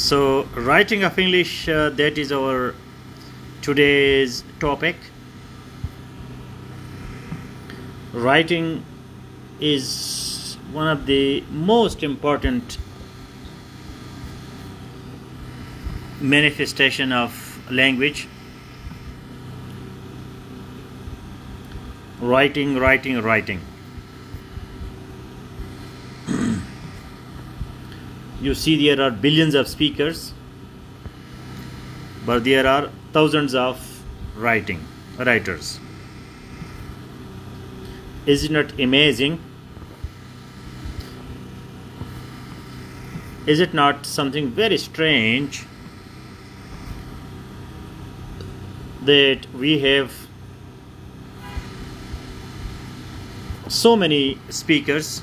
So, writing of English, that is our today's topic. Writing is one of the most important manifestation of language. Writing. You see, there are billions of speakers, but there are thousands of writers. Is it not amazing? Is it not something very strange that we have so many speakers,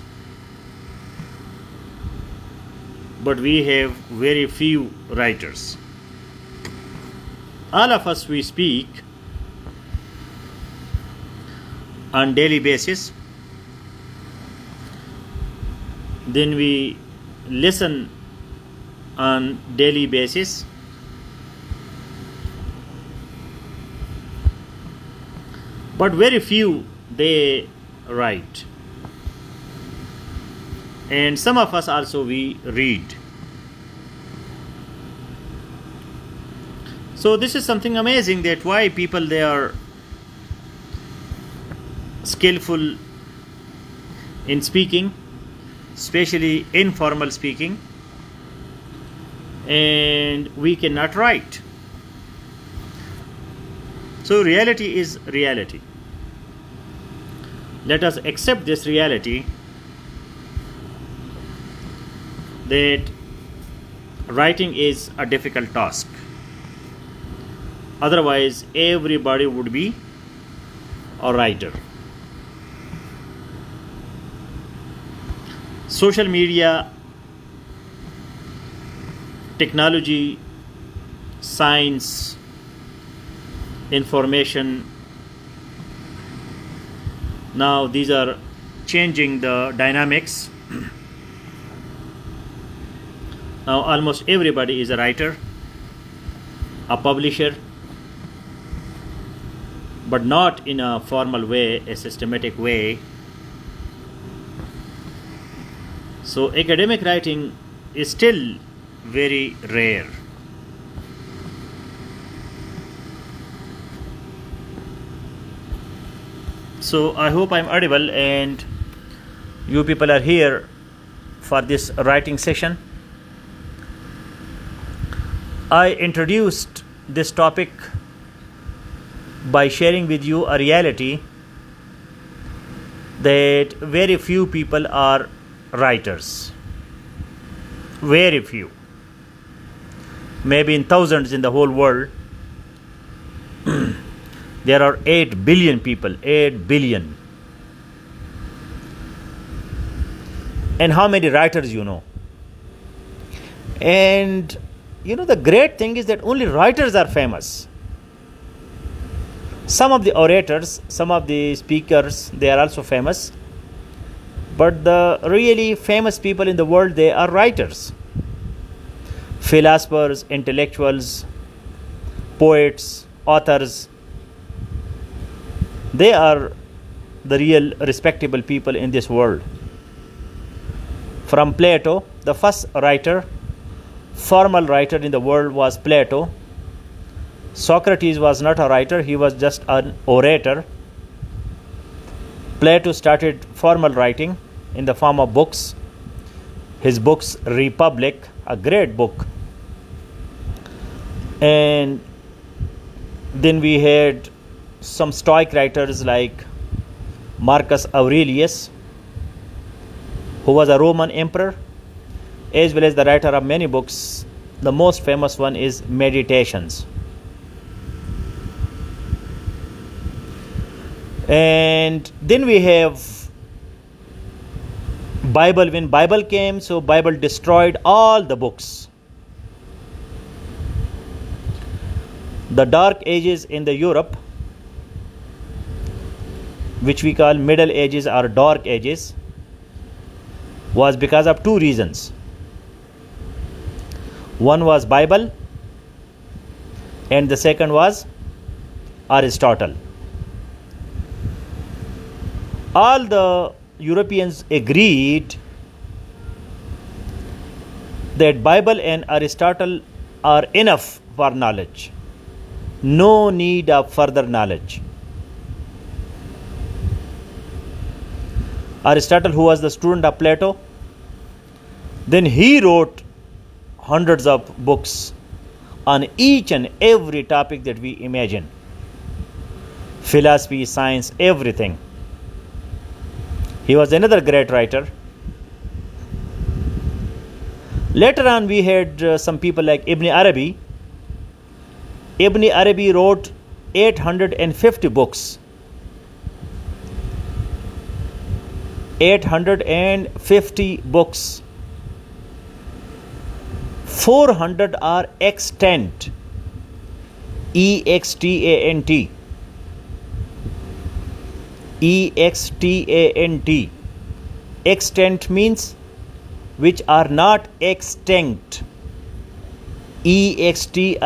but we have very few writers? All of us, we speak on daily basis, then we listen on daily basis, but very few they write. And some of us also we read. So this is something amazing, that why people they are skillful in speaking, especially informal speaking, and we cannot write. So reality is reality. Let us accept this reality, that writing is a difficult task. Otherwise, everybody would be a writer. Social media, technology, science, information, now these are changing the dynamics. Now almost everybody is a writer, a publisher, but not in a formal way, a systematic way. So academic writing is still very rare. So I hope I'm audible and you people are here for this writing session. I introduced this topic by sharing with you a reality that very few people are writers. Very few. Maybe in thousands in the whole world. There are 8 billion people. 8 billion. And how many writers you know? And you know, the great thing is that only writers are famous. Some of the orators, some of the speakers, they are also famous. But the really famous people in the world, they are writers. Philosophers, intellectuals, poets, authors. They are the real respectable people in this world. From Plato, the first writer, formal writer in the world was Plato. Socrates was not a writer, he was just an orator. Plato started formal writing in the form of books. His books, Republic, a great book. And then we had some Stoic writers like Marcus Aurelius, who was a Roman emperor, as well as the writer of many books. The most famous one is Meditations. And then we have Bible. When Bible came, so Bible destroyed all the books. The Dark Ages in the Europe, which we call Middle Ages or Dark Ages, was because of two reasons. One was Bible and the second was Aristotle. All the Europeans agreed that Bible and Aristotle are enough for knowledge. No need of further knowledge. Aristotle, who was the student of Plato, then he wrote hundreds of books on each and every topic that we imagine. Philosophy, science, everything. He was another great writer. Later on, we had some people like Ibn Arabi. Ibn Arabi wrote 850 books. 850 books. 400 are extant. EXTANT. EXTANT. Extant means which are not extinct. EXTINCT.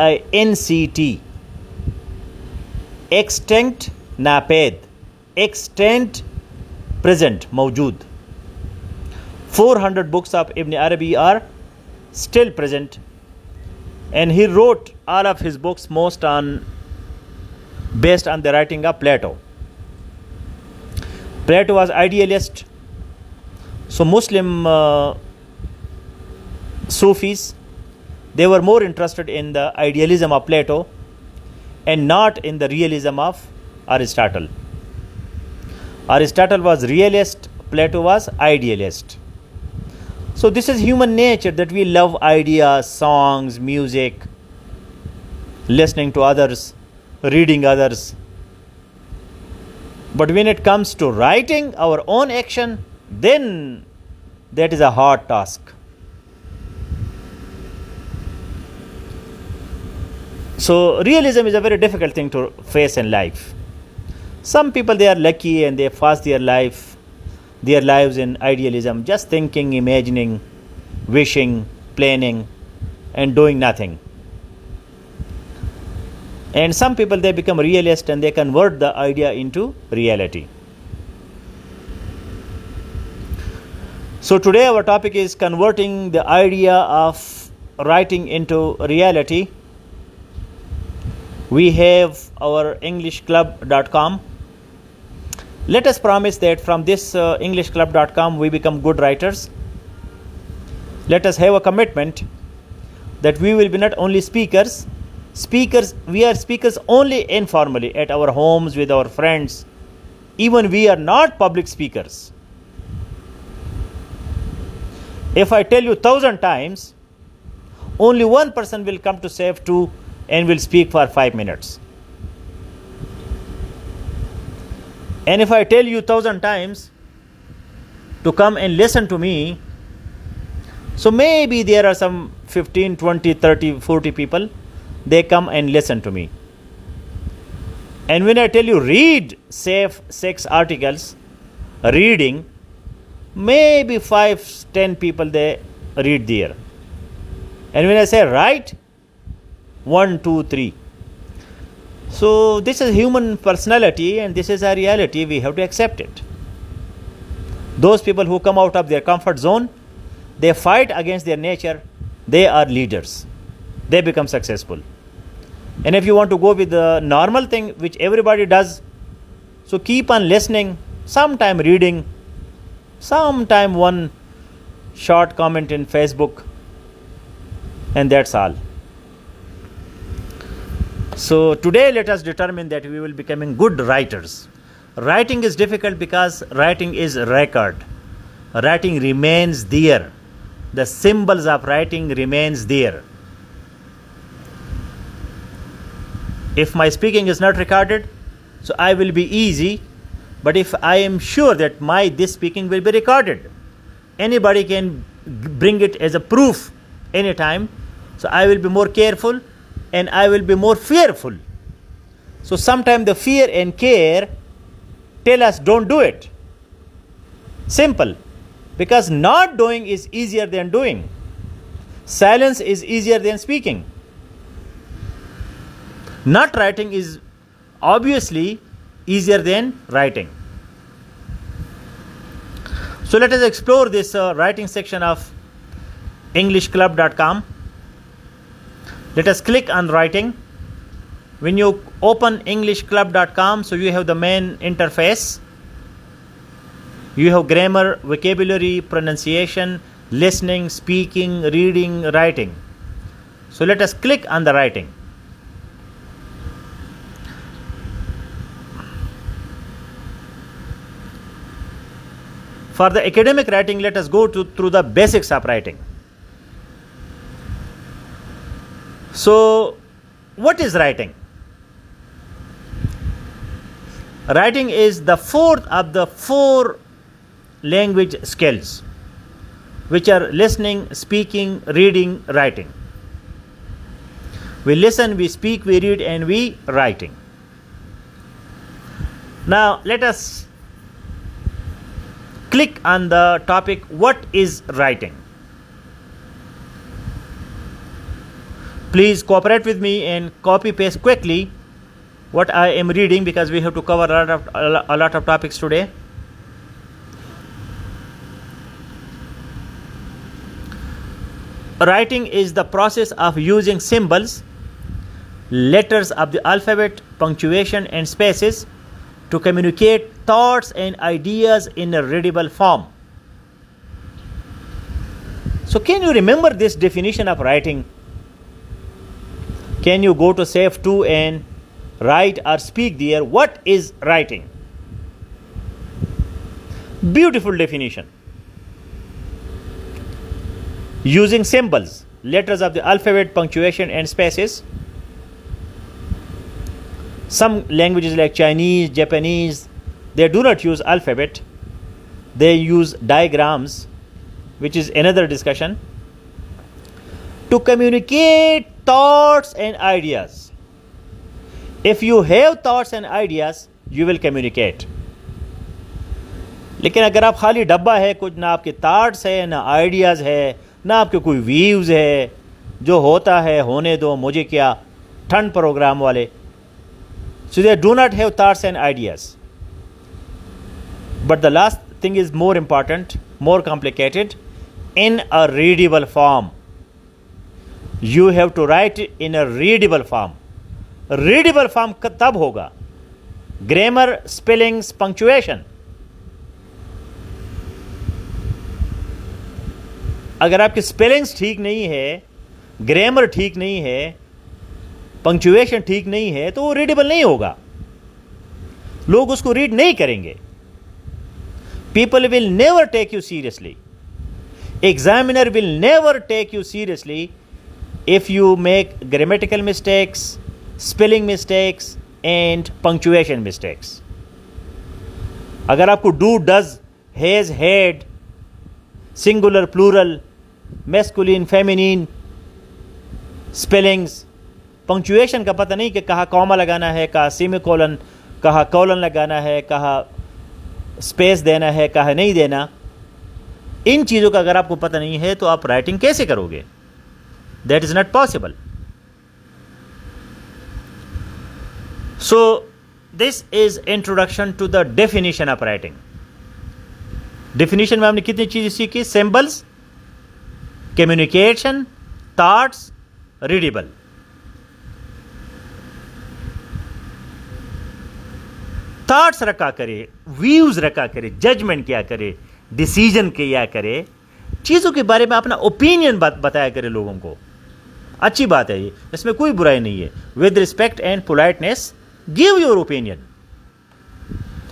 Extinct naped. Extant present mawjood. 400 books of Ibn Arabi are still present, and he wrote all of his books based on the writing of Plato. Plato was idealist, so Muslim Sufis, they were more interested in the idealism of Plato and not in the realism of Aristotle. Aristotle was realist, Plato was idealist. So this is human nature, that we love ideas, songs, music, listening to others, reading others. But when it comes to writing our own action, then that is a hard task. So realism is a very difficult thing to face in life. Some people, they are lucky and they pass their lives in idealism, just thinking, imagining, wishing, planning, and doing nothing. And some people, they become realist and they convert the idea into reality. So today our topic is converting the idea of writing into reality. We have our EnglishClub.com. Let us promise that from this EnglishClub.com we become good writers. Let us have a commitment that we will be not only speakers, we are speakers only informally at our homes with our friends. Even we are not public speakers. If I tell you 1,000 times, only one person will come to save two and will speak for 5 minutes. And if I tell you 1,000 times to come and listen to me, so maybe there are some 15, 20, 30, 40 people, they come and listen to me. And when I tell you read, save 6 articles, reading, maybe 5, 10 people, they read there. And when I say write, 1, 2, 3. So this is human personality and this is a reality, we have to accept it. Those people who come out of their comfort zone, they fight against their nature, they are leaders. They become successful. And if you want to go with the normal thing which everybody does, so keep on listening, sometime reading, sometime one short comment in Facebook, and that's all. So today let us determine that we will becoming good writers. Writing is difficult because writing is record. Writing remains there. The symbols of writing remains there. If my speaking is not recorded, so I will be easy. But if I am sure that this speaking will be recorded, anybody can bring it as a proof anytime. So I will be more careful and I will be more fearful. So sometimes the fear and care tell us don't do it. Simple. Because not doing is easier than doing. Silence is easier than speaking. Not writing is obviously easier than writing. So let us explore this writing section of EnglishClub.com. Let us click on writing. When you open EnglishClub.com, so you have the main interface. You have grammar, vocabulary, pronunciation, listening, speaking, reading, writing. So let us click on the writing. For the academic writing, let us go through the basics of writing. So, what is writing? Writing is the fourth of the four language skills, which are listening, speaking, reading, writing. We listen, we speak, we read, and we writing. Now, let us click on the topic, what is writing? Please cooperate with me and copy paste quickly what I am reading, because we have to cover a lot of topics today. Writing is the process of using symbols, letters of the alphabet, punctuation, and spaces to communicate thoughts and ideas in a readable form. So, can you remember this definition of writing? Can you go to Safe 2 and write or speak there? What is writing? Beautiful definition. Using symbols, letters of the alphabet, punctuation, and spaces. Some languages like Chinese, Japanese, they do not use alphabet. They use diagrams, which is another discussion, to communicate thoughts and ideas. If you have thoughts and ideas, you will communicate. लेकिन अगर आप खाली डब्बा है, कुछ ना आपके thoughts है, ना आइडियाज़ है, ना आपके कोई व्यूज़ है, जो होता है होने दो, मुझे क्या, ठंड प्रोग्राम वाले. So they do not have thoughts and ideas. But the last thing is more important, more complicated. In a readable form. You have to write it in a readable form. Readable form तब होगा. Grammar, spellings, punctuation. अगर आपके spellings ठीक नहीं है, grammar ठीक नहीं है, पंक्चुएशन ठीक नहीं है, तो वो रीडेबल नहीं होगा. लोग उसको रीड नहीं करेंगे. People will never take you seriously. Examiner will never take you seriously if you make grammatical mistakes, spelling mistakes and punctuation mistakes. अगर आपको do, does, has, had, singular, plural, masculine, feminine, spellings, punctuation का पता नहीं कि कहाँ comma लगाना है, कहाँ सेमीकोलन, कहाँ कोलन लगाना है, कहाँ स्पेस देना है, कहाँ नहीं देना, इन चीज़ों का अगर आपको पता नहीं है तो आप राइटिंग कैसे करोगे? That is not possible. So this is introduction to the definition of writing. Definition में हमने कितनी चीज़ें सीखी? Symbols, communication, thoughts, readable. Thoughts रखा करे, व्यूज रखा करे, जजमेंट क्या करे, डिसीजन क्या करे, चीज़ों के बारे में अपना ओपिनियन बताया करे लोगों को. अच्छी बात है ये, इसमें कोई बुराई नहीं है. With respect and politeness give your opinion.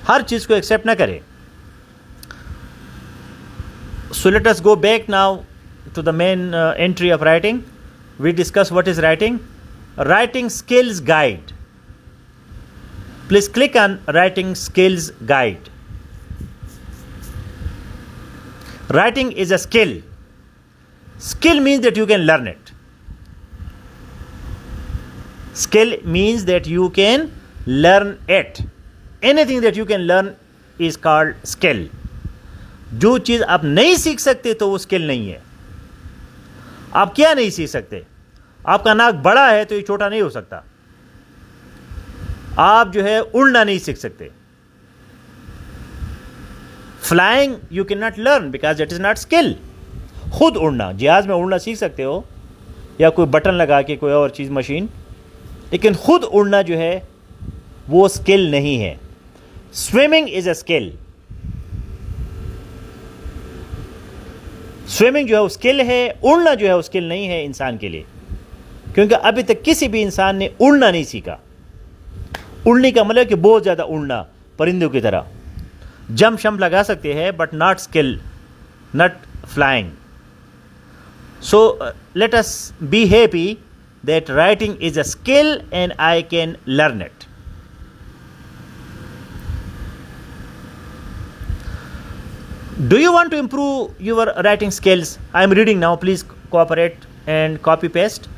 हर चीज़ को एक्सेप्ट ना करे. So let us go back now to the main entry of writing. We discuss what is writing. Writing skills guide. Please click on writing skills guide. Writing is a skill. Skill means that you can learn it. Skill means that you can learn it. Anything that you can learn is called skill. जो चीज़ आप नहीं सीख सकते तो वो skill नहीं है. आप क्या नहीं सीख सकते? आपका नाक बड़ा है तो ये छोटा नहीं हो सकता। आप जो है उड़ना नहीं सीख सकते। Flying you can not learn because it is not skill. खुद उड़ना, जहाज में उड़ना सीख सकते हो या कोई बटन लगा के कोई और चीज़ मशीन, लेकिन खुद उड़ना जो है वो स्किल नहीं है। Swimming is a skill. Swimming जो है वो स्किल है, उड़ना जो है वो स्किल नहीं है इंसान के लिए, क्योंकि अभी तक किसी भी इंसान ने उड़ना नहीं सीखा। उड़ने का मतलब कि बहुत ज़्यादा उड़ना, परिंदों की तरह जंप शंप लगा सकते हैं, but not skill, not flying. So let us be happy that writing is a skill and I can learn it. Do you want to improve your writing skills? I am reading now. Please cooperate and copy paste.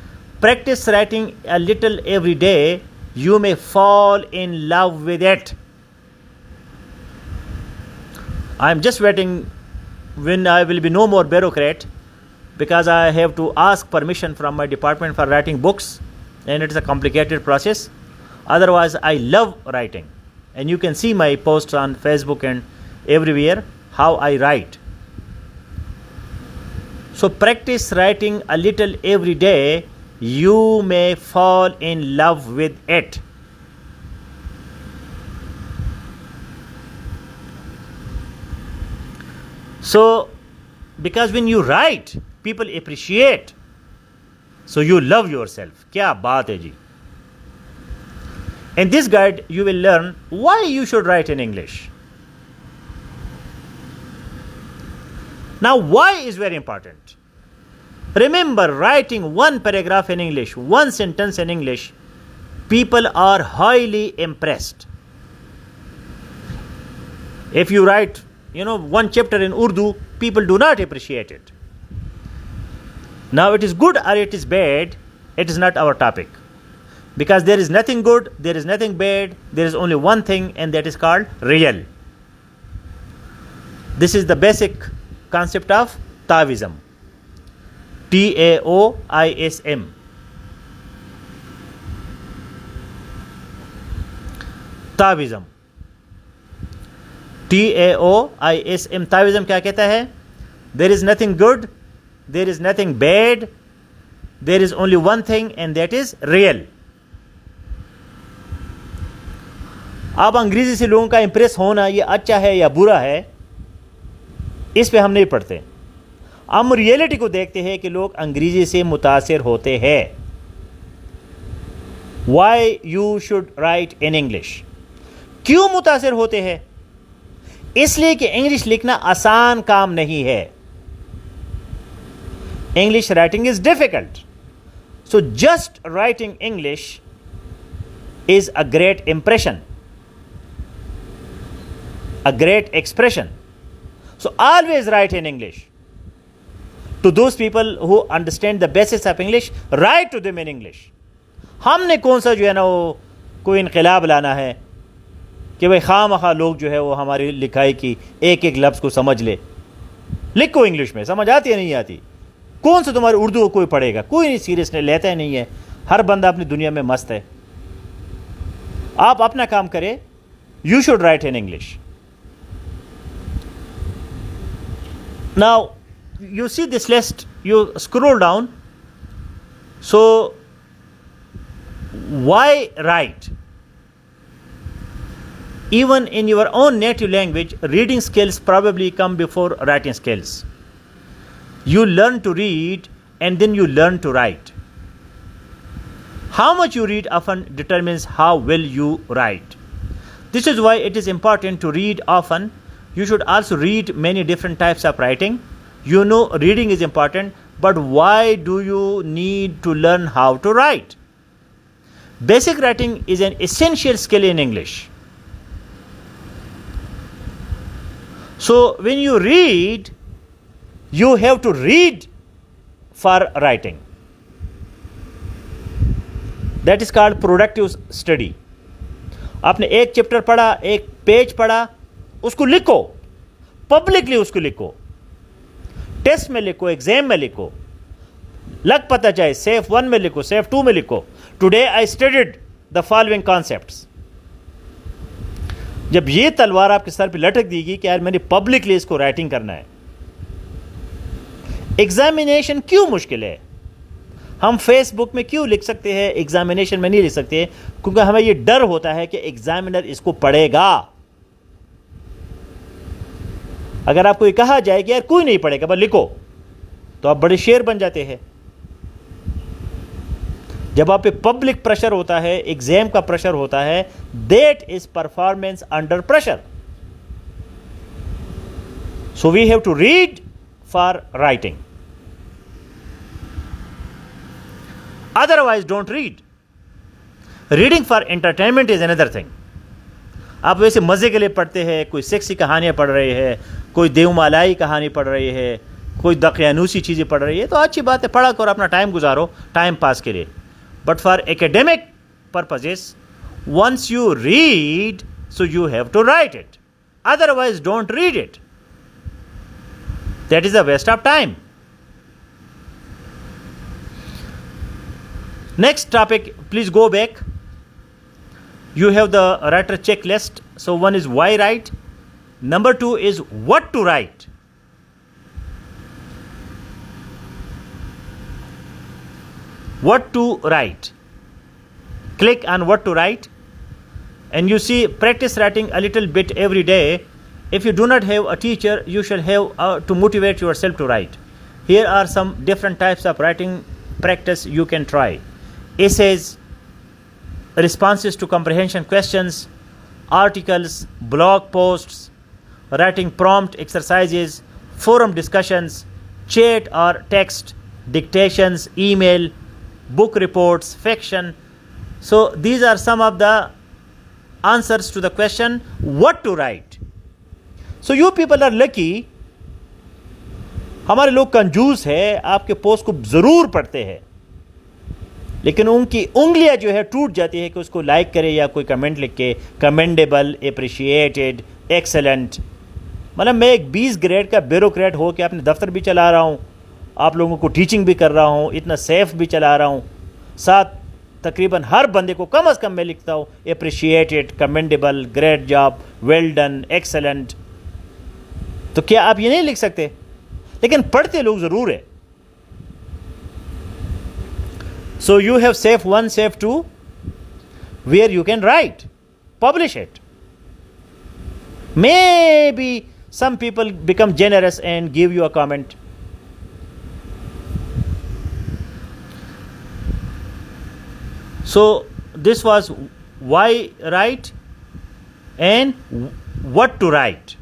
Practice writing a little every day. You may fall in love with it. I am just waiting when I will be no more bureaucrat, because I have to ask permission from my department for writing books, and it is a complicated process. Otherwise, I love writing, and you can see my posts on Facebook and everywhere how I write. So practice writing a little every day. You may fall in love with it. So because when you write, people appreciate, so you love yourself. क्या बात है जी। In this guide you will learn why you should write in English. Now, why is very important. Remember, writing one paragraph in English, one sentence in English, people are highly impressed. If you write, one chapter in Urdu, people do not appreciate it. Now, it is good or it is bad, it is not our topic. Because there is nothing good, there is nothing bad, there is only one thing, and that is called real. This is the basic concept of Taoism. Taoism. Taoism. Taoism. Taoism क्या कहता है? There is nothing good, there is nothing bad, there is only one thing, and that is real. अब अंग्रेजी से लोगों का Impress होना ये अच्छा है या बुरा है, इस पे हम नहीं पढ़ते। हम रियलिटी को देखते हैं कि लोग अंग्रेजी से मुतासिर होते हैं। Why you should write in English. क्यों मुतासिर होते हैं? इसलिए कि इंग्लिश लिखना आसान काम नहीं है। English writing is difficult. So just writing English is a great impression, a great expression. So always write in English. To those people who understand the basics of English, write to them in English. हमने कौन सा जो है ना वो कोई इनकलाब लाना है कि भाई खामखा लोग जो है वो हमारी लिखाई की एक एक लफ्ज़ को समझ ले। लिखो इंग्लिश में, समझ आती है नहीं आती? कौन सा तुम्हारी उर्दू को कोई पढ़ेगा? कोई नहीं सीरियस लेता ही नहीं है। हर बंदा अपनी दुनिया में मस्त है। आप अपना काम करें। You should write in English. Now you see this list, you scroll down. So why write? Even in your own native language, reading skills probably come before writing skills. You learn to read and then you learn to write. How much you read often determines how well you write. This is why it is important to read often. You should also read many different types of writing. Reading is important, but why do you need to learn how to write? Basic writing is an essential skill in English. So when you read, you have to read for writing. That is called productive study. आपने एक chapter पढ़ा, एक page पढ़ा, उसको लिखो, publicly उसको लिखो, test में लिखो, एग्जाम में लिखो, लग पता चाहे सेफ 1 में लिखो, सेफ 2 में लिखो, today I studied the following concepts. जब ये तलवार आपके सर पे लटक देगी कि यार मैंने पब्लिकली इसको राइटिंग करना है। एग्जामिनेशन क्यों मुश्किल है? हम फेसबुक में क्यों लिख सकते हैं, एग्जामिनेशन में नहीं लिख सकते? क्योंकि हमें ये डर होता है कि एग्जामिनर इसको पढ़ेगा। अगर आपको ये कहा जाए कि यार कोई नहीं पढ़ेगा बस लिखो, तो आप बड़े शेर बन जाते हैं। जब आप पे पब्लिक प्रेशर होता है, एग्जाम का प्रेशर होता है, that is performance under pressure. So we have to read for writing, otherwise don't read. Reading for entertainment is another thing. आप वैसे मज़े के लिए पढ़ते हैं, कोई सेक्सी कहानियाँ पढ़ रहे हैं, कोई देवमालाई कहानी पढ़ रही है, कोई दकियानूसी चीज़ें पढ़ रही है, तो अच्छी बात है, पढ़ा कर अपना टाइम गुजारो, टाइम पास के लिए। But for academic purposes, once you read, so you have to write it. Otherwise don't read it. That is a waste of time. Next topic, please go back. You have the writer checklist. So one is why write. Number 2 is what to write. What to write. Click on what to write, and you see practice writing a little bit every day. If you do not have a teacher, you should have to motivate yourself to write. Here are some different types of writing practice you can try. Essays, responses to comprehension questions, articles, blog posts, writing prompt exercises, forum discussions, chat or text, dictations, email, book reports, fiction. So these are some of the answers to the question what to write. So you people are lucky. हमारे लोग कंजूस है, आपके post को ज़रूर पढ़ते हैं, लेकिन उनकी उंगलियां जो है टूट जाती है कि उसको लाइक करे या कोई कमेंट लिख के कमेंडेबल, एप्रिशिएटेड, एक्सेलेंट। मतलब मैं एक 20 ग्रेड का ब्यूरोक्रेट हो के अपने दफ्तर भी चला रहा हूँ, आप लोगों को टीचिंग भी कर रहा हूँ, इतना सेफ भी चला रहा हूँ, साथ तकरीबन हर बंदे को कम अज़ कम मैं लिखता हूँ appreciated, commendable, great job, well done, excellent. तो क्या आप ये नहीं लिख सकते? लेकिन पढ़ते लोग ज़रूर है। So you have safe 1, safe 2, where you can write, publish it. Maybe some people become generous and give you a comment. So this was why write and what to write.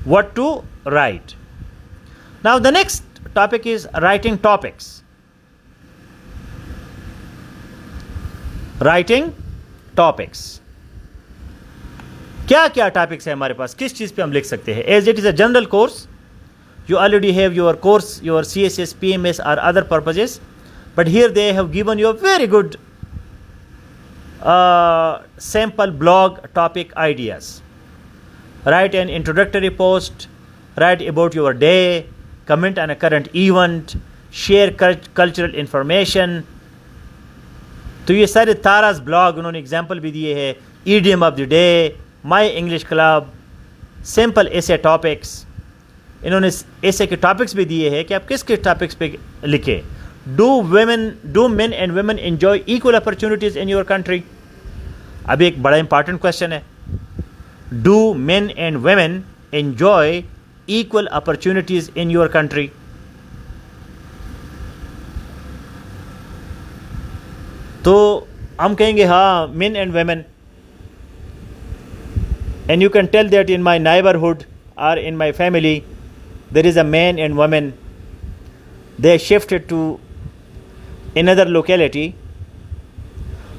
What to write. Now the next topic is writing topics. Writing topics. क्या क्या topics है हमारे पास, किस चीज़ पे हम लिख सकते हैं? As it is a general course, you already have your course, your CSS, PMS और other purposes, but here they have given you very good sample blog topic ideas. Write an introductory post, write about your day, comment on a current event, share cultural information. तो ये सारे ताराज blog उन्होंने example भी दिए हैं, idiom of the day, my English club, simple essay topics. इन्होंने एसे के topics भी दिए हैं कि आप किस किस टॉपिक्स पे लिखें। Do men and women enjoy equal opportunities in your country? अभी एक बड़ा इंपॉर्टेंट क्वेश्चन है, do men and women enjoy equal opportunities in your country? तो हम कहेंगे हाँ, men and women, and you can tell that in my neighbourhood और in my family there is a man and women, they shifted to another locality.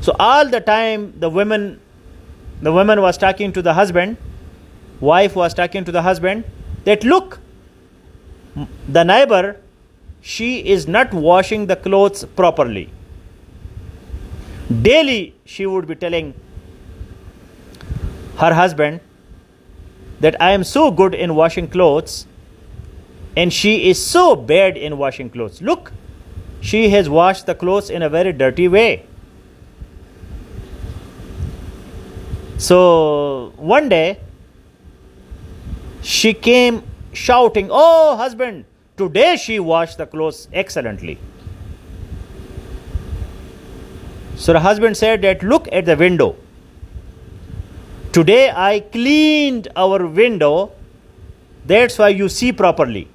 So all the time the woman was talking to the husband, wife was talking to the husband that look, the neighbor, she is not washing the clothes properly. Daily she would be telling her husband that I am so good in washing clothes and she is so bad in washing clothes. Look, she has washed the clothes in a very dirty way. So one day she came shouting, "Oh husband, today she washed the clothes excellently." So the husband said that, "Look at the window. Today I cleaned our window, that's why you see properly."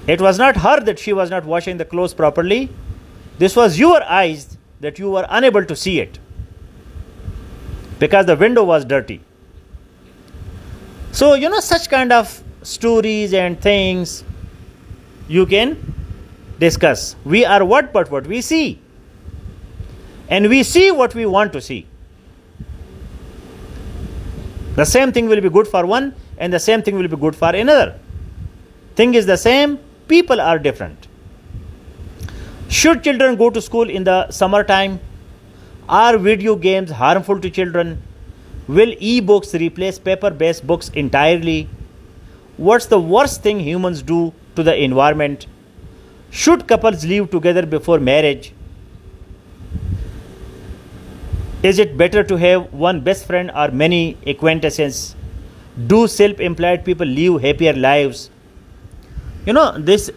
It was not her that she was not washing the clothes properly. This was your eyes that you were unable to see it because the window was dirty. So, such kind of stories and things you can discuss. We are what but what we see. And we see what we want to see. The same thing will be good for one and the same thing will be good for another. Thing is the same, people are different. Should children go to school in the summertime? Are video games harmful to children? Will e-books replace paper-based books entirely? What's the worst thing humans do to the environment? Should couples live together before marriage? Is it better to have one best friend or many acquaintances? Do self-employed people live happier lives? This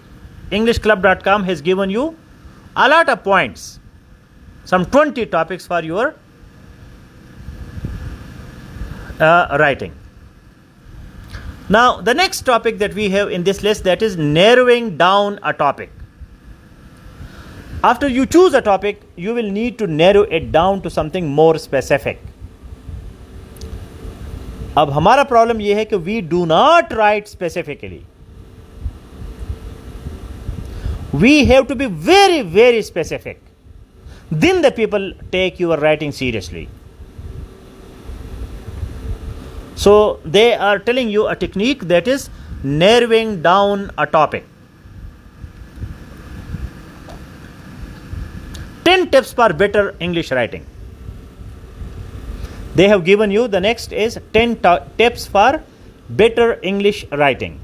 EnglishClub.com has given you a lot of points, some 20 topics for your writing. Now, the next topic that we have in this list, that is narrowing down a topic. After you choose a topic, you will need to narrow it down to something more specific. अब हमारा problem यह है कि we do not write specifically. We have to be very, very specific. Then the people take your writing seriously. So they are telling you a technique, that is narrowing down a topic. 10 tips for better English writing. They have given you, the next is 10 tips for better English writing.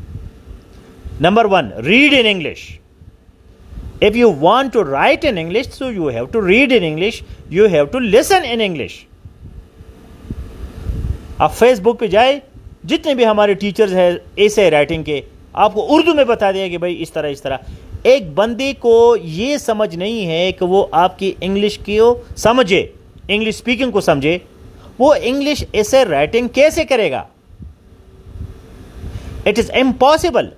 Number 1, read in English. If you want to write in English, so you have to read in English, you have to listen in English. आप Facebook पे जाए, जितने भी हमारे teachers हैं ऐसे writing के, आपको उर्दू में बता दिया कि भाई इस तरह. एक बंदे को ये समझ नहीं है कि वो आपकी इंग्लिश को समझे, इंग्लिश स्पीकिंग को समझे, वो इंग्लिश ऐसे राइटिंग कैसे करेगा? It is impossible.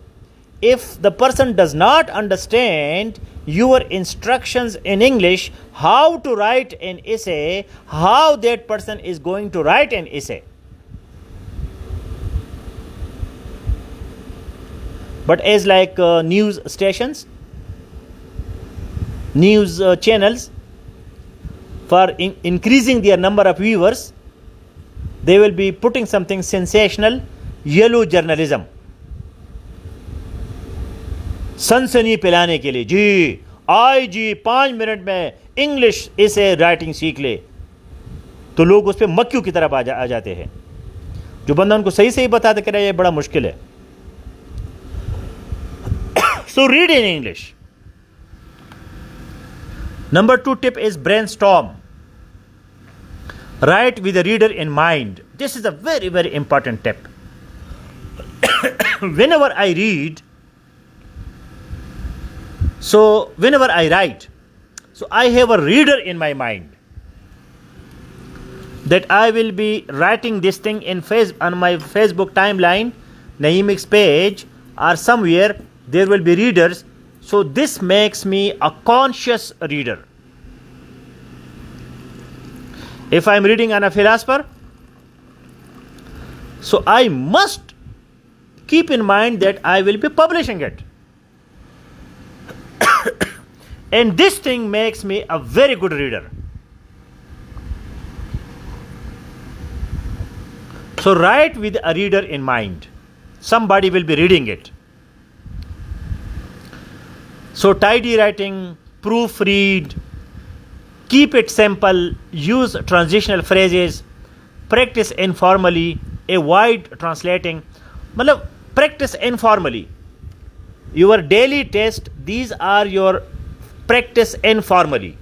If the person does not understand your instructions in English, how to write an essay, how that person is going to write an essay. But as like news stations, news channels, for increasing their number of viewers, they will be putting something sensational, yellow journalism. सनसनी पिलाने के लिए, जी आई जी 5 minute में English ऐसे writing सीख ले, तो लोग उस पर मक्खियों की तरफ आ जाते हैं. जो बंदा उनको सही सही बताते कह रहा है, ये बड़ा मुश्किल है. So read in English. Number 2 tip is brainstorm. Write with the reader in mind. This is a very, very important tip. Whenever I read, whenever I write, so I have a reader in my mind, that I will be writing this thing on my Facebook timeline, Naeem's page, or somewhere there will be readers. So this makes me a conscious reader. If I am reading on a philosopher, so I must keep in mind that I will be publishing it. And this thing makes me a very good reader. So write with a reader in mind. Somebody will be reading it. So tidy writing, proofread, keep it simple, use transitional phrases, practice informally, avoid translating. मतलब practice informally. your daily test, these are your practice informally.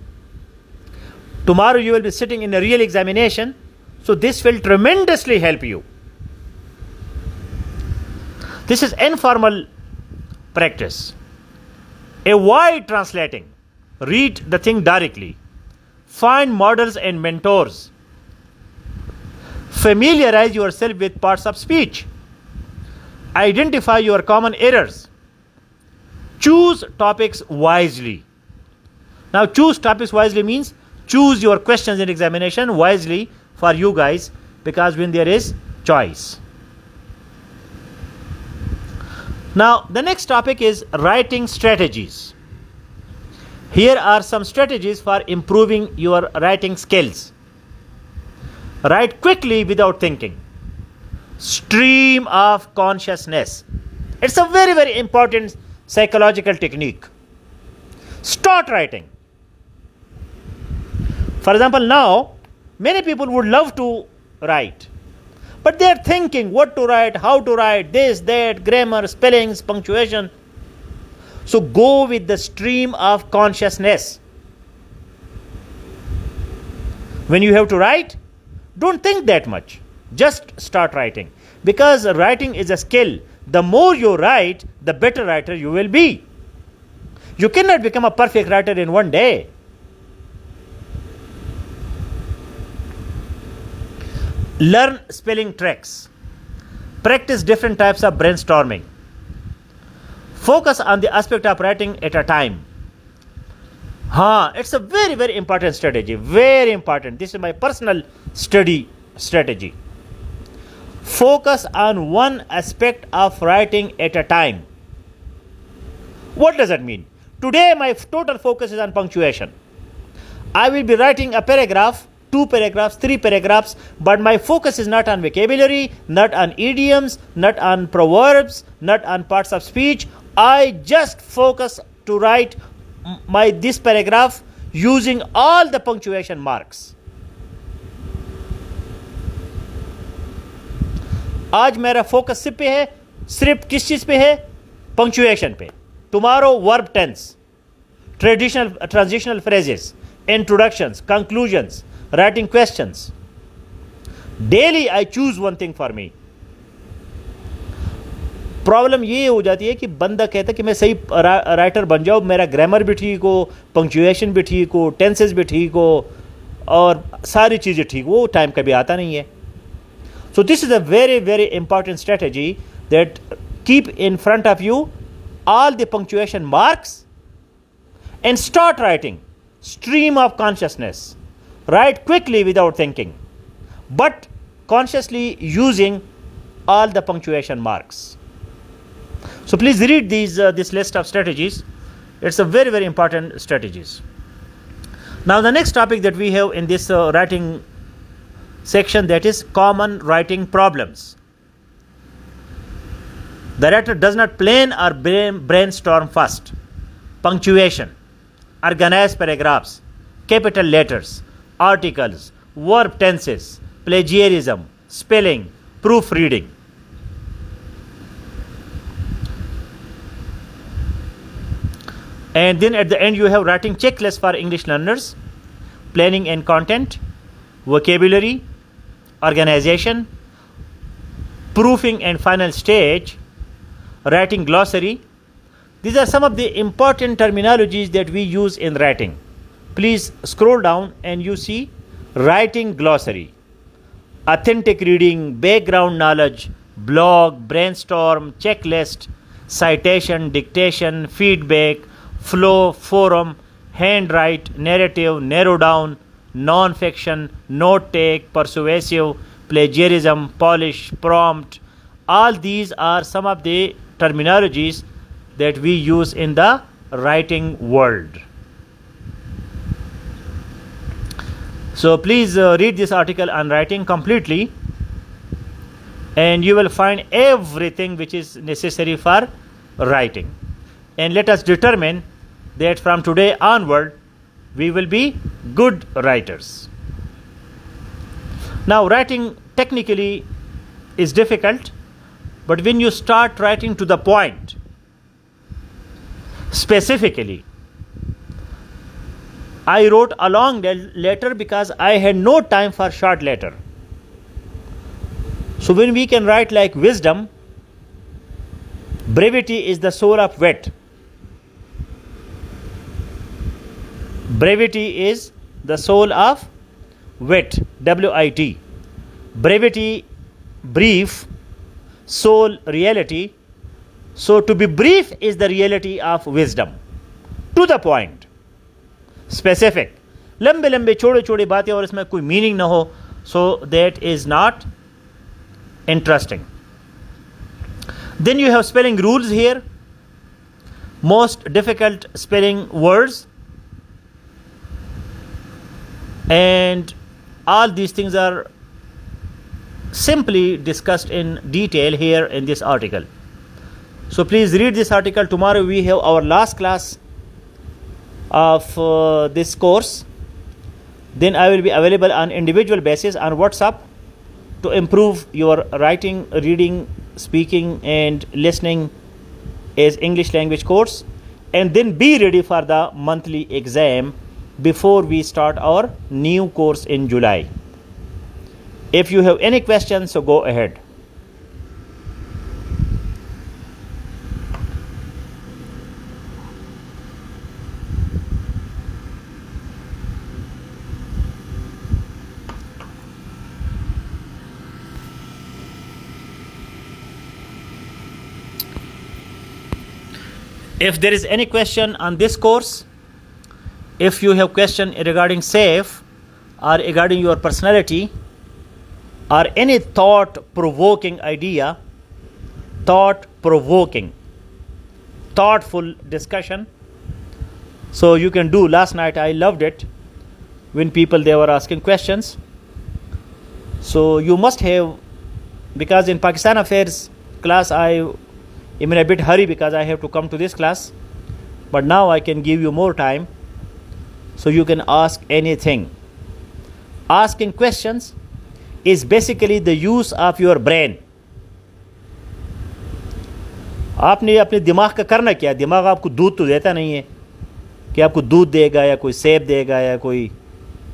Tomorrow you will be sitting in a real examination, so this will tremendously help you. This is informal practice. Avoid translating. Read the thing directly. Find models and mentors. Familiarize yourself with parts of speech. Identify your common errors. Choose topics wisely. Now, choose topics wisely means choose your questions in examination wisely for you guys, because when there is choice. Now, the next topic is writing strategies. Here are some strategies for improving your writing skills. Write quickly without thinking. Stream of consciousness. It's a very, very important psychological technique. Start writing. For example, now, many people would love to write, but they are thinking what to write, how to write, this, that, grammar, spellings, punctuation. So go with the stream of consciousness. When you have to write, don't think that much. Just start writing. Because writing is a skill. The more you write, the better writer you will be. You cannot become a perfect writer in one day. Learn spelling tricks. Practice different types of brainstorming. Focus on the aspect of writing at a time. It's a very, very important strategy. Very important. This is my personal study strategy. Focus on one aspect of writing at a time. What does that mean? Today my total focus is on punctuation. I will be writing a paragraph, 2 paragraphs, 3 paragraphs, but my focus is not on vocabulary, not on idioms, not on proverbs, not on parts of speech. I just focus to write this paragraph using all the punctuation marks. आज मेरा focus सिर्फ पे है, सिर्फ किस चीज पे है? पंक्चुएशन पे. Tomorrow verb tense, traditional transitional phrases, introductions, conclusions, writing questions. Daily I choose one thing for me. Problem ये हो जाती है कि बंदा कहता है कि मैं सही राइटर बन जाऊँ, मेरा ग्रामर भी ठीक हो, पंक्चुएशन भी ठीक हो, टेंसेस भी ठीक हो और सारी चीज़ें ठीक हो, वो टाइम कभी आता नहीं है. So this is a very, very important strategy, that keep in front of you all the punctuation marks and start writing. Stream of consciousness. Write quickly without thinking, but consciously using all the punctuation marks. So please read this list of strategies. It's a very, very important strategies. Now the next topic that we have in this writing section, that is common writing problems. The writer does not plan or brainstorm first. Punctuation, organized paragraphs, capital letters, articles, verb tenses, plagiarism, spelling, proofreading. And then at the end you have writing checklist for English learners, planning and content, vocabulary, organization, proofing and final stage, writing glossary. These are some of the important terminologies that we use in writing. Please scroll down and you see writing glossary, authentic reading, background knowledge, blog, brainstorm, checklist, citation, dictation, feedback, flow, forum, handwrite, narrative, narrow down, non-fiction, note take, persuasive, plagiarism, polish, prompt. All these are some of the terminologies that we use in the writing world. So please read this article on writing completely, and you will find everything which is necessary for writing. And let us determine that from today onward we will be good writers. Now writing technically is difficult, but when you start writing to the point, Specifically, I wrote a long letter because I had no time for short letter. So when we can write like wisdom, brevity is the soul of wit. Brevity is the soul of wit. W-I-T. Brevity, brief, soul, reality. So to be brief is the reality of wisdom. To the point. Specific. लंबे लंबे छोटे छोटे बातें और इसमें कोई meaning ना हो, so that is not interesting. Then you have spelling rules here. Most difficult spelling words. And all these things are simply discussed in detail here in this article. So please read this article. Tomorrow we have our last class of this course. Then I will be available on individual basis on WhatsApp to improve your writing, reading, speaking and listening as English language course, and then be ready for the monthly exam before we start our new course in July. If you have any questions, so go ahead. If there is any question on this course, if you have question regarding SAFE or regarding your personality or any thought-provoking idea, thought-provoking, thoughtful discussion, so you can do. Last night I loved it when people they were asking questions. So you must have, because in Pakistan Affairs class I am in a bit hurry because I have to come to this class, but now I can give you more time so you can ask anything. Asking questions is basically the use of your brain. आपने अपने दिमाग का करना क्या? दिमाग आपको दूध तो देता नहीं है कि आपको दूध देगा या कोई सेब देगा या कोई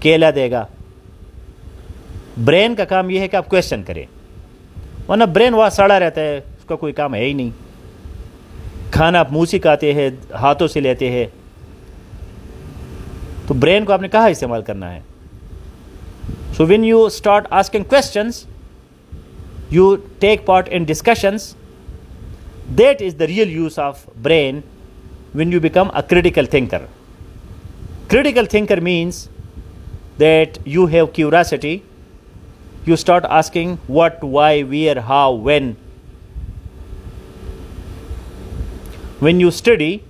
केला देगा. ब्रेन का काम यह है कि आप क्वेश्चन करें, वरना ब्रेन वहाँ सड़ा रहता है, उसका कोई काम है ही नहीं. खाना आप मुंह से खाते हैं, हाथों से लेते हैं, तो ब्रेन को आपने कहाँ इस्तेमाल करना है? So when you start asking questions, you take part in discussions. That is the real use of brain when you become a critical thinker. Critical thinker means that you have curiosity. You start asking what, why, where, how, when. When you study,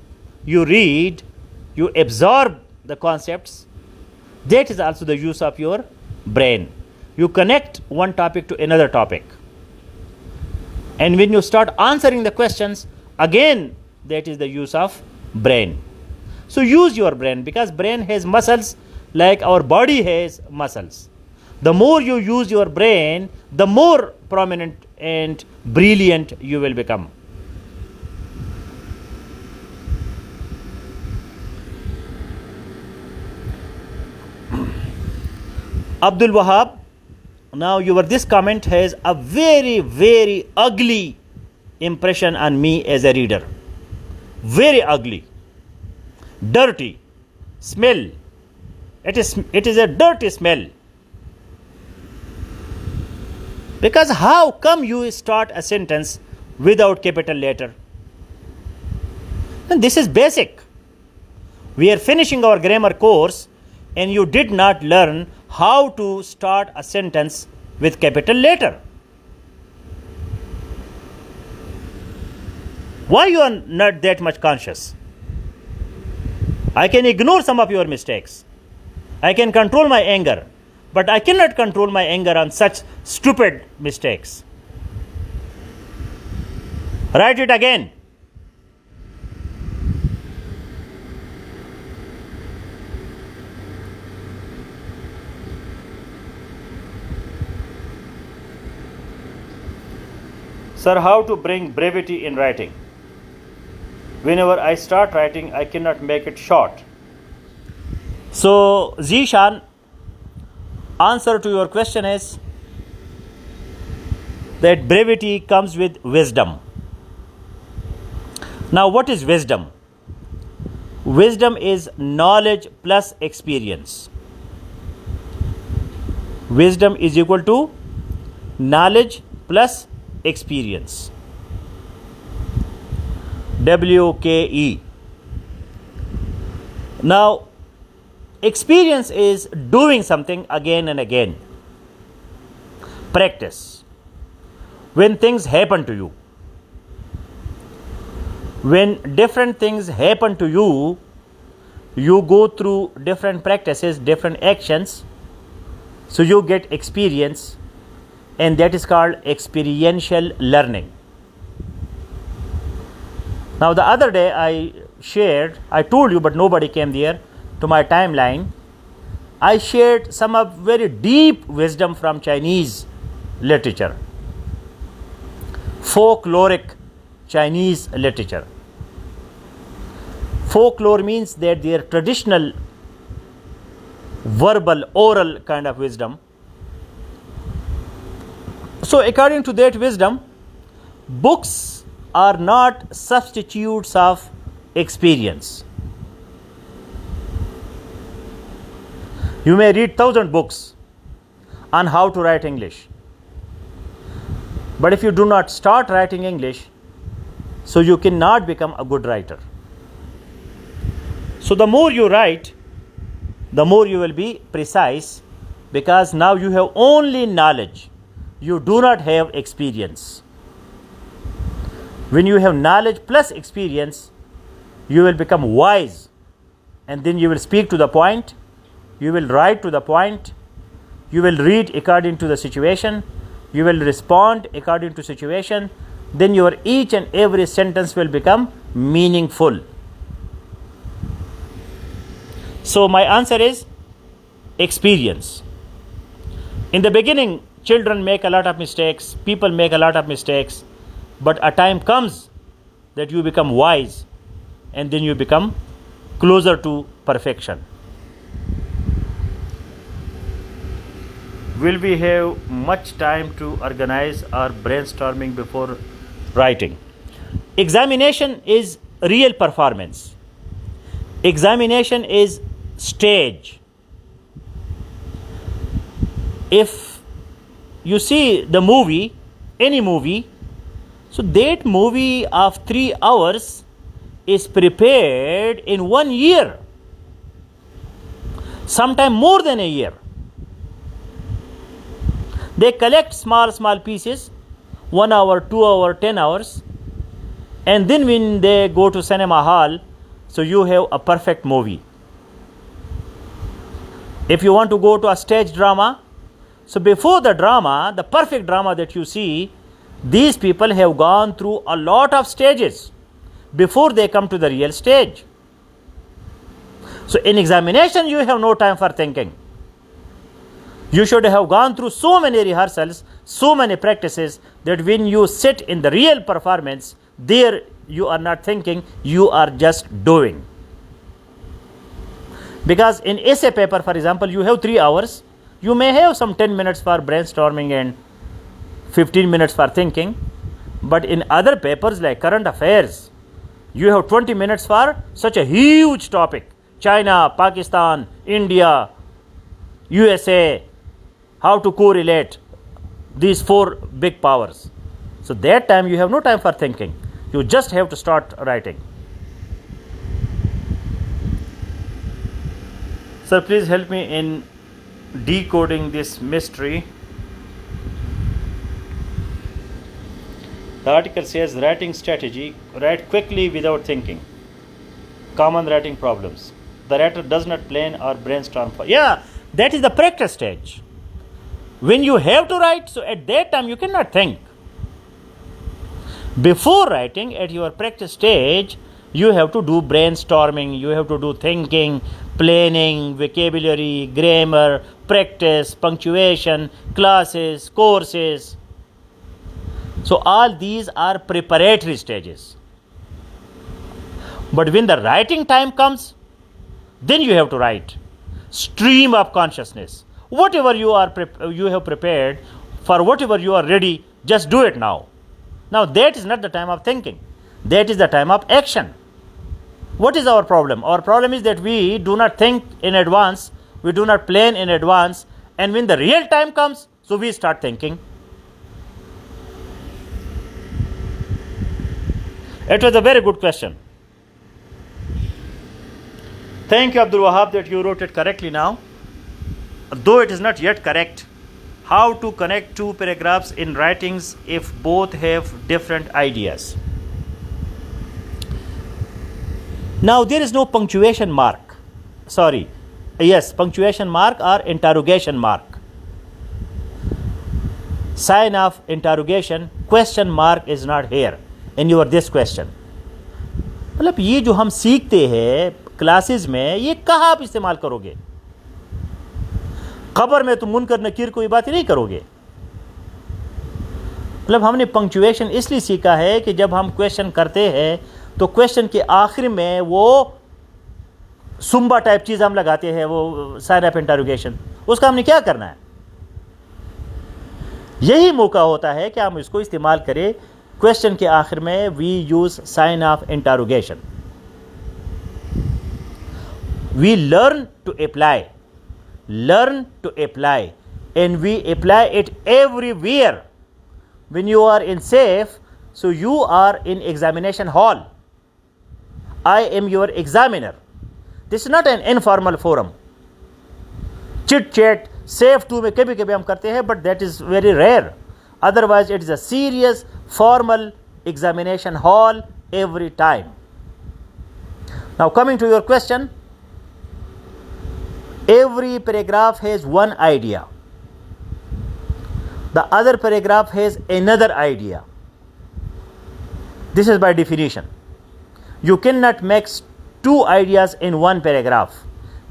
you read, you absorb the concepts. That is also the use of your brain. You connect one topic to another topic. And when you start answering the questions, again, that is the use of brain. So use your brain, because brain has muscles like our body has muscles. The more you use your brain, the more prominent and brilliant you will become. Abdul Wahab, now this comment has a very, very ugly impression on me as a reader. Very ugly. Dirty. Smell. It is a dirty smell. Because how come you start a sentence without capital letter? And this is basic. We are finishing our grammar course and you did not learn how to start a sentence with capital letter. Why you are not that much conscious? I can ignore some of your mistakes. I can control my anger, but I cannot control my anger on such stupid mistakes. Write it again. Sir, how to bring brevity in writing? Whenever I start writing, I cannot make it short. So, Zishan, answer to your question is that brevity comes with wisdom. Now, what is wisdom? Wisdom is knowledge plus experience. Wisdom is equal to knowledge plus experience. WKE. Now, experience is doing something again and again. Practice. When things happen to you, when different things happen to you, you go through different practices, different actions, so you get experience, and that is called experiential learning. Now, the other day I told you, but nobody came there to my timeline. I shared some of very deep wisdom from Chinese literature, folkloric Chinese literature. Folklore means that their traditional verbal, oral kind of wisdom. So, according to that wisdom, books are not substitutes of experience. You may read 1,000 books on how to write English, but if you do not start writing English, so you cannot become a good writer. So, the more you write, the more you will be precise, because now you have only knowledge, you do not have experience. When you have knowledge plus experience, you will become wise, and then you will speak to the point, you will write to the point, you will read according to the situation, you will respond according to situation, then your each and every sentence will become meaningful. So, my answer is experience. In the beginning, children make a lot of mistakes, people make a lot of mistakes, but a time comes that you become wise, and then you become closer to perfection. Will we have much time to organize our brainstorming before writing? Examination is real performance. Examination is stage. If you see the movie, any movie, so that movie of 3 hours is prepared in 1 year, sometime more than a year. They collect small pieces, 1 hour, 2 hour, 10 hours, and then when they go to cinema hall, so you have a perfect movie. If you want to go to a stage drama, so before the drama, the perfect drama that you see, these people have gone through a lot of stages before they come to the real stage. So in examination, you have no time for thinking. You should have gone through so many rehearsals, so many practices, that when you sit in the real performance, there you are not thinking, you are just doing. Because in essay paper, for example, you have 3 hours, you may have some 10 minutes for brainstorming and 15 minutes for thinking, but in other papers like current affairs, you have 20 minutes for such a huge topic: China, Pakistan, India, USA, how to correlate these 4 big powers. So that time you have no time for thinking, you just have to start writing. Sir, please help me in decoding this mystery. The article says writing strategy: write quickly without thinking. Common writing problems. The writer does not plan or brainstorm for. Yeah, that is the practice stage. When you have to write, so at that time you cannot think. Before writing, at your practice stage, you have to do brainstorming, you have to do thinking, planning, vocabulary, grammar, practice, punctuation, classes, courses. So all these are preparatory stages. But when the writing time comes, then you have to write. Stream of consciousness. Whatever you have prepared, for whatever you are ready, just do it now. Now that is not the time of thinking. That is the time of action. What is our problem? Our problem is that we do not think in advance, we do not plan in advance, and when the real time comes, so we start thinking. It was a very good question. Thank you, Abdul Wahab, that you wrote it correctly now. Though it is not yet correct, how to connect two paragraphs in writings if both have different ideas. Now there is no punctuation mark. Sorry. Yes, punctuation mark or interrogation mark. Sign of interrogation, question mark is not here in your this question. मतलब ये जो हम सीखते हैं classes में, ये कहाँ आप इस्तेमाल करोगे? खबर में तुम मुनकर नकीर कोई बात ही नहीं करोगे. मतलब हमने पंक्चुएशन इसलिए सीखा है कि जब हम क्वेश्चन करते हैं तो क्वेश्चन के आखिर में वो सुम्बा टाइप चीज़ हम लगाते हैं, वो साइन ऑफ इंटरोगेशन. उसका हमने क्या करना है? यही मौका होता है कि हम इसको इस्तेमाल करें. क्वेश्चन के आखिर में we use sign of interrogation. We learn to apply and we apply it everywhere. When you are in safe, so you are in examination hall. I am your examiner. This is not an informal forum. Chit chat safe too में कभी कभी हम करते हैं, but that is very rare. Otherwise it is a serious formal examination hall every time. Now coming to your question, every paragraph has one idea. The other paragraph has another idea. This is by definition. You cannot mix two ideas in one paragraph.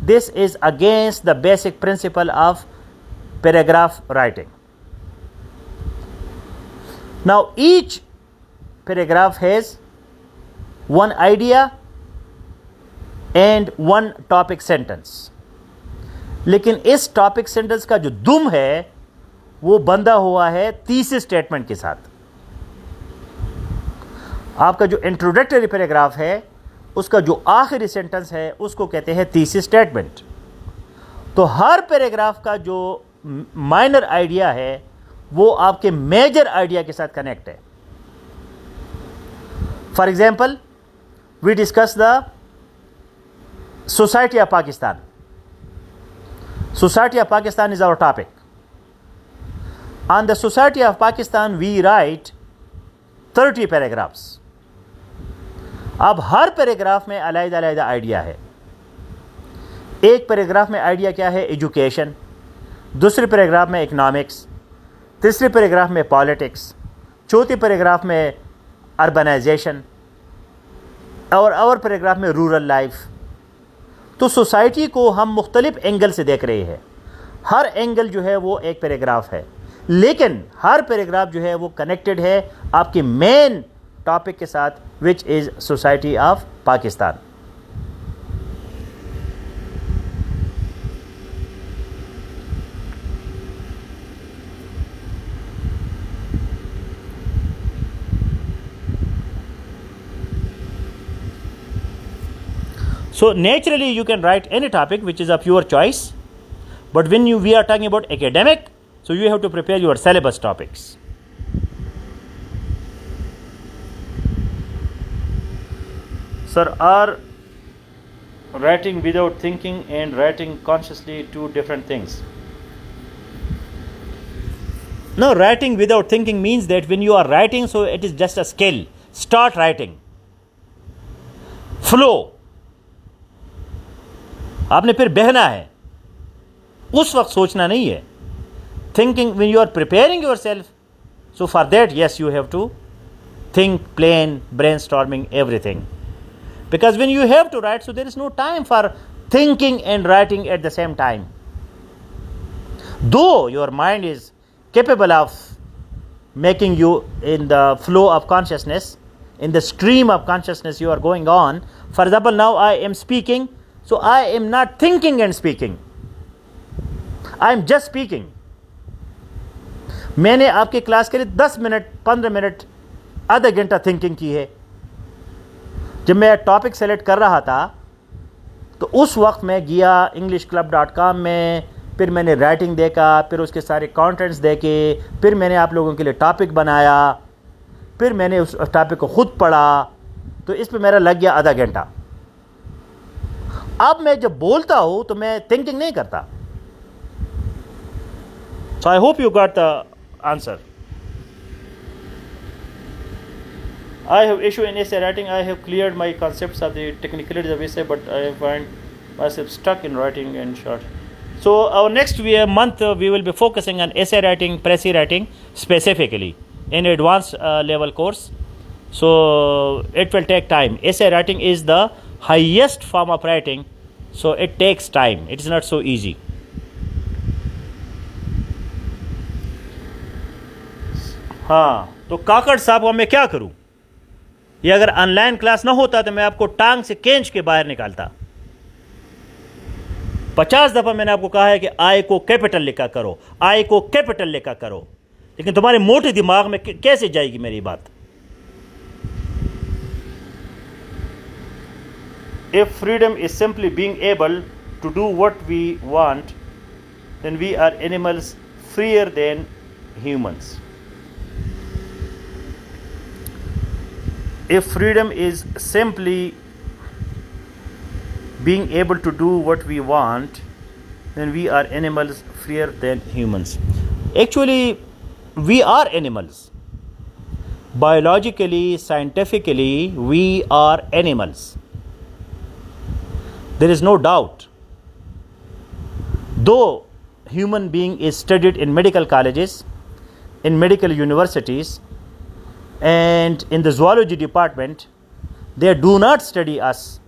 This is against the basic principle of paragraph writing. Now each paragraph has one idea and one topic sentence. लेकिन इस topic sentence का जो दुम है वो बंधा हुआ है तीसरे स्टेटमेंट के साथ. आपका जो इंट्रोडक्टरी पैराग्राफ है उसका जो आखिरी सेंटेंस है उसको कहते हैं तीसरी स्टेटमेंट. तो हर पैराग्राफ का जो माइनर आइडिया है वो आपके मेजर आइडिया के साथ कनेक्ट है. For example, we discuss the society of Pakistan. Society of Pakistan is our topic. On the Society of Pakistan we write 30 paragraphs. अब हर पैराग्राफ में अलग-अलग आइडिया है. एक पैराग्राफ में आइडिया क्या है? एजुकेशन. दूसरे पैराग्राफ में इकोनॉमिक्स. तीसरे पैराग्राफ में पॉलिटिक्स. चौथे पैराग्राफ में अर्बनाइजेशन और पैराग्राफ में रूरल लाइफ. तो सोसाइटी को हम मुख्तलिफ एंगल से देख रहे हैं. हर एंगल जो है वो एक पैराग्राफ है, लेकिन हर पैराग्राफ जो है वो कनेक्टेड है आपके मेन टॉपिक के साथ, which is society of Pakistan. So naturally you can write any topic which is of your choice, but when we are talking about academic, so you have to prepare your syllabus topics. Sir, are writing without thinking and writing consciously two different things? No, writing without thinking means that when you are writing, so it is just a skill. Start writing. Flow. आपने फिर बहना है, उस वक्त सोचना नहीं है. Thinking when you are preparing yourself, so for that yes you have to think, plan, brainstorming everything. Because when you have to write, so there is no time for thinking and writing at the same time. Though your mind is capable of making you in the flow of consciousness, in the stream of consciousness you are going on. For example, now I am speaking, so I am not thinking and speaking. I am just speaking. मैंने आपकी class के लिए 10 minute 15 minute आधा घंटा thinking की है. जब मैं टॉपिक सेलेक्ट कर रहा था तो उस वक्त मैं गया englishclub.com में, फिर मैंने राइटिंग देखा, फिर उसके सारे कंटेंट्स देखे, फिर मैंने आप लोगों के लिए टॉपिक बनाया, फिर मैंने उस टॉपिक को ख़ुद पढ़ा, तो इस पे मेरा लग गया आधा घंटा. अब मैं जब बोलता हूँ तो मैं थिंकिंग नहीं करता. So I hope you got the answer. I have issue in essay writing. I have cleared my concepts of the technicalities of essay, but I find myself stuck in writing and short. So our next month we will be focusing on essay writing, pressy writing specifically in advanced level course. So it will take time. Essay writing is the highest form of writing, so it takes time. It is not so easy. हाँ, तो काकड़ साहब को मैं क्या करूं? ये अगर online class ना होता तो मैं आपको टांग से खींच के बाहर निकालता. 50 दफा मैंने आपको कहा है कि आई को कैपिटल लिखा करो, आई को कैपिटल लिखा करो, लेकिन तुम्हारे मोटे दिमाग में कैसे जाएगी मेरी बात? If freedom is simply being able to do what we want, then we are animals freer than humans. If freedom is simply being able to do what we want, then we are animals freer than humans. Actually, we are animals. Biologically, scientifically, we are animals. There is no doubt. Though human being is studied in medical colleges, in medical universities, and in the zoology department, they do not study us.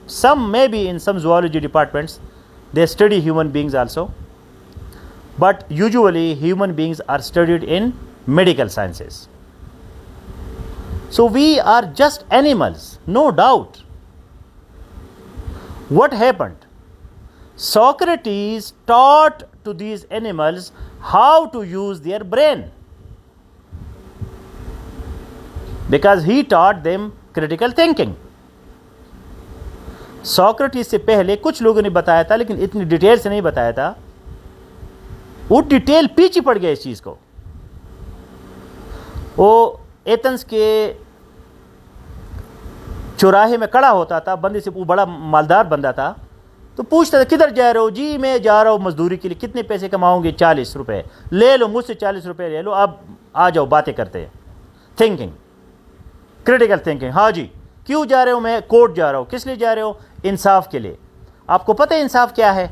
Some maybe in some zoology departments they study human beings also, but usually human beings are studied in medical sciences. So we are just animals, no doubt. What happened? Socrates taught to these animals how to use their brain, because he taught them critical thinking. Socrates से पहले कुछ लोगों ने बताया था, लेकिन इतनी detail से नहीं बताया था. वो डिटेल पीछे पड़ गया इस चीज को. वो एथेंस के चौराहे में खड़ा होता था, बंदे से, वो बड़ा मालदार बंदा था, तो पूछता था किधर जा रहे हो? जी मैं जा रहा हूँ मजदूरी के लिए. कितने पैसे कमाओगे? 40 रुपए. ले लो मुझसे 40 रुपए ले लो, अब आ जाओ बातें करते हैं. Thinking, critical thinking. हाँ जी, क्यों जा रहे हो? मैं कोर्ट जा रहा हूँ. किस लिए जा रहे हो? इंसाफ के लिए. आपको पता है इंसाफ क्या है?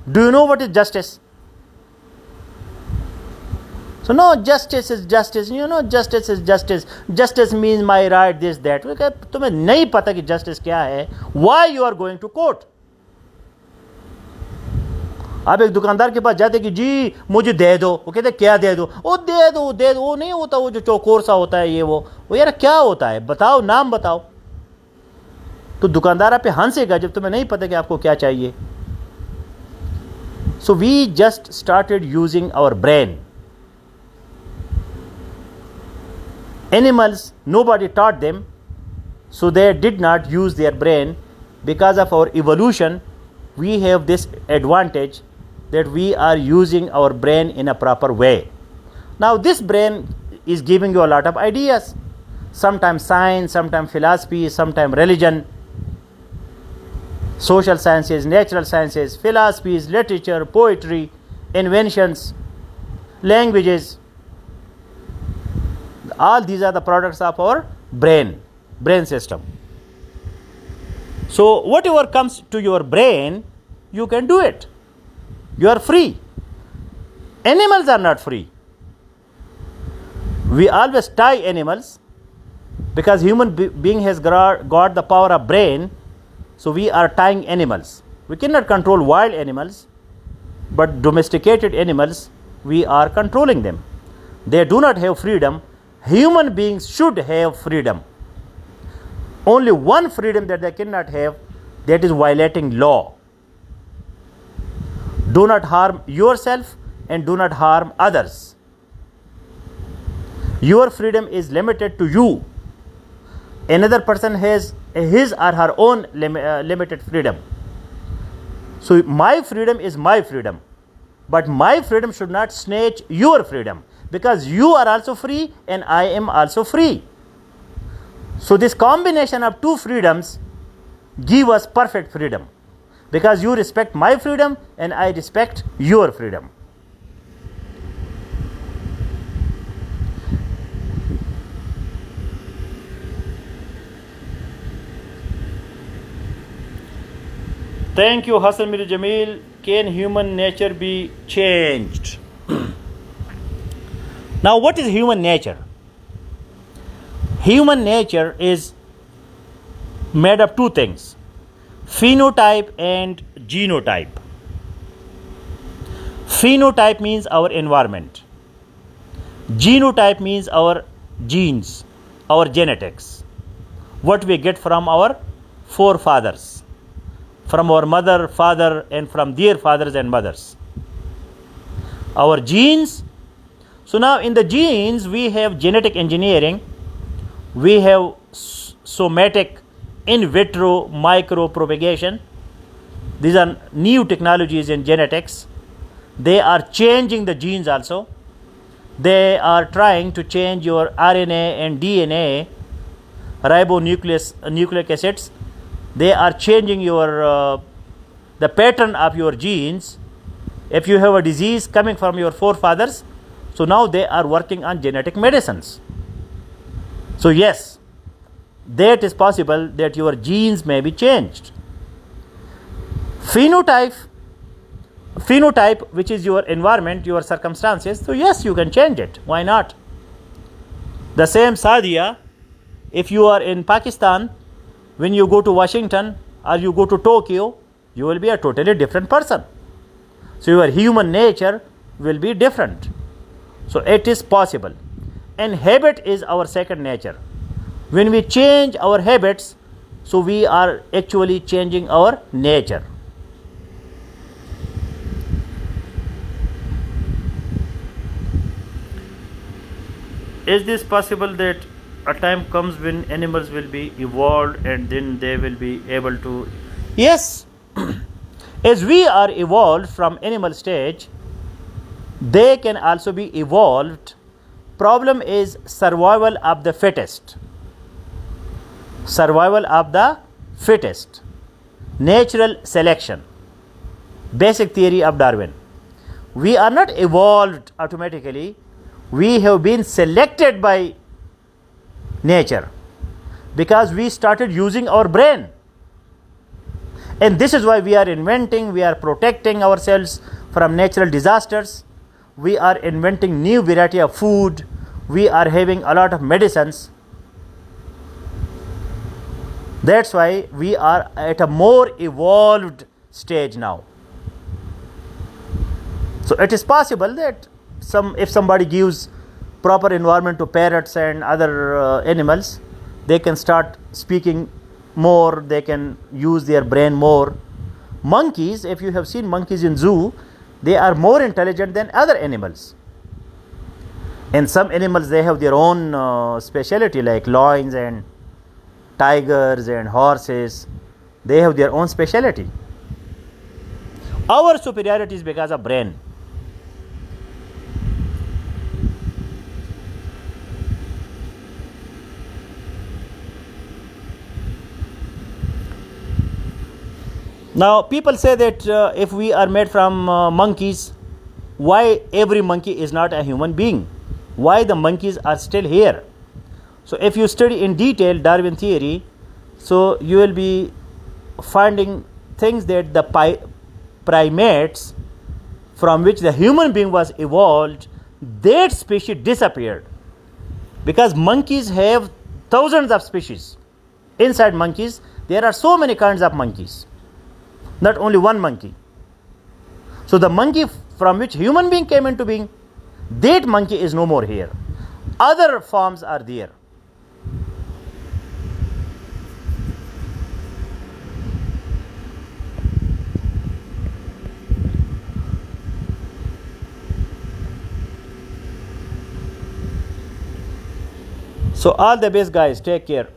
Do you know what is justice? So no, justice is justice. You know justice is justice. Justice means my right, this that. तुम्हें नहीं पता कि जस्टिस क्या है. Why you are going to court? आप एक दुकानदार के पास जाते कि जी मुझे दे दो. वो कहते क्या दे दो? वो दे दो दे दो. वो नहीं होता, वो जो चौकोर सा होता है, ये वो यार क्या होता है? बताओ, नाम बताओ. तो दुकानदार आप पे हंसेगा जब तुम्हें नहीं पता कि आपको क्या चाहिए. So we just started using our brain. Animals, nobody taught them, so they did not use their brain. Because of our evolution, we have this advantage that we are using our brain in a proper way. Now this brain is giving you a lot of ideas, sometimes science, sometimes philosophy, sometimes religion, social sciences, natural sciences, philosophies, literature, poetry, inventions, languages. All these are the products of our brain system. So whatever comes to your brain, you can do it. You are free. Animals are not free. We always tie animals, because human being has got the power of brain, so we are tying animals. We cannot control wild animals, but domesticated animals, we are controlling them. They do not have freedom. human beings should have freedom. Only one freedom that they cannot have, that is violating law. Do not harm yourself and do not harm others. Your freedom is limited to you. Another person has his or her own limited freedom. So my freedom is my freedom, but my freedom should not snatch your freedom, because you are also free and I am also free. So this combination of two freedoms give us perfect freedom, because you respect my freedom and I respect your freedom. Thank you, Hassan Mir Jamil. Can human nature be changed? Now, what is human nature? Human nature is made of two things: phenotype and genotype. Phenotype means our environment. Genotype means our genes, our genetics, what we get from our forefathers, from our mother, father, and from their fathers and mothers. Our genes. So now in the genes we have genetic engineering, we have somatic in vitro micropropagation. These are new technologies in genetics. They are changing the genes also. They are trying to change your RNA and DNA, ribonucleic acids. They are changing your the pattern of your genes. If you have a disease coming from your forefathers, so now they are working on genetic medicines. So yes, that is possible that your genes may be changed. Phenotype, which is your environment, your circumstances, so yes, you can change it. Why not? The same Sadia, if you are in Pakistan, when you go to Washington or you go to Tokyo, you will be a totally different person. So your human nature will be different. So it is possible. And habit is our second nature. When we change our habits, so we are actually changing our nature. Is this possible that a time comes when animals will be evolved and then they will be able to? Yes. As we are evolved from animal stage, they can also be evolved. Problem is survival of the fittest. Survival of the fittest. Natural selection. Basic theory of Darwin. We are not evolved automatically. We have been selected by nature because we started using our brain. And this is why we are inventing, we are protecting ourselves from natural disasters. We are inventing new variety of food. We are having a lot of medicines. That's why we are at a more evolved stage now. So it is possible that if somebody gives proper environment to parrots and other animals, they can start speaking more, they can use their brain more. Monkeys, if you have seen monkeys in zoo, they are more intelligent than other animals. And some animals, they have their own specialty, like lions and tigers and horses. They have their own specialty. Our superiority is because of brain. Now people say that if we are made from monkeys, why every monkey is not a human being? Why the monkeys are still here? So if you study in detail Darwin theory, so you will be finding things that the primates from which the human being was evolved, that species disappeared. Because monkeys have thousands of species. Inside monkeys, there are so many kinds of monkeys. Not only one monkey. So the monkey from which human being came into being, that monkey is no more here. Other forms are there. So all the best guys, take care.